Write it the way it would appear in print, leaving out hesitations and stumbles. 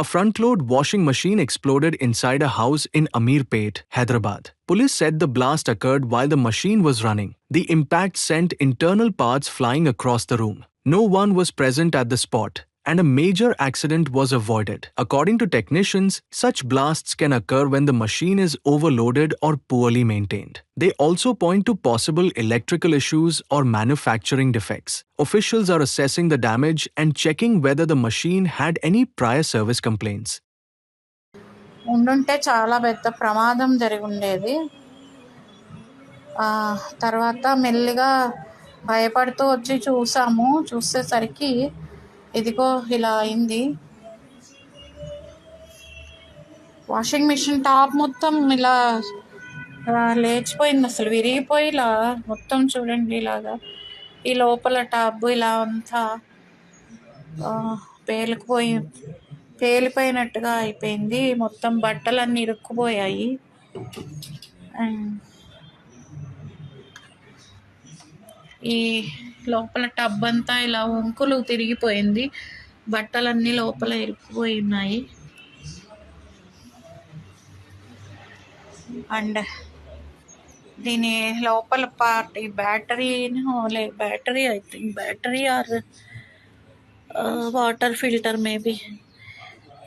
A front-load washing machine exploded inside a house in Amirpet, Hyderabad. Police said the blast occurred while the machine was running. The impact sent internal parts flying across the room. No one was present at the spot, and a major accident was avoided. According to technicians, such blasts can occur when the machine is overloaded or poorly maintained. They also point to possible electrical issues or manufacturing defects. Officials are assessing the damage and checking whether the machine had any prior service complaints. ఉండుంటే చాలా పెద్ద ప్రమాదం జరిగి ఉండేది. తర్వాత మెల్లిగా భయపడుతూ వచ్చి చూసాము. చూసేసరికి ఇదిగో ఇలా అయింది. వాషింగ్ మిషన్ టాప్ మొత్తం ఇలా లేచిపోయింది, అసలు విరిగిపోయి ఇలా మొత్తం చూడండి, ఇలాగా ఈ లోపల టబ్ ఇలా అంతా పేలిపోయినట్టుగా అయిపోయింది. మొత్తం బట్టలన్నీ ఇరుక్కుపోయాయి. ఈ లోపల టబ్ అంతా ఇలా వంకులు తిరిగిపోయింది, బట్టలన్నీ లోపల ఇరుక్కుపోయి ఉన్నాయి. అండ్ దీని లోపల పార్ట్ ఈ battery I think battery are water filter maybe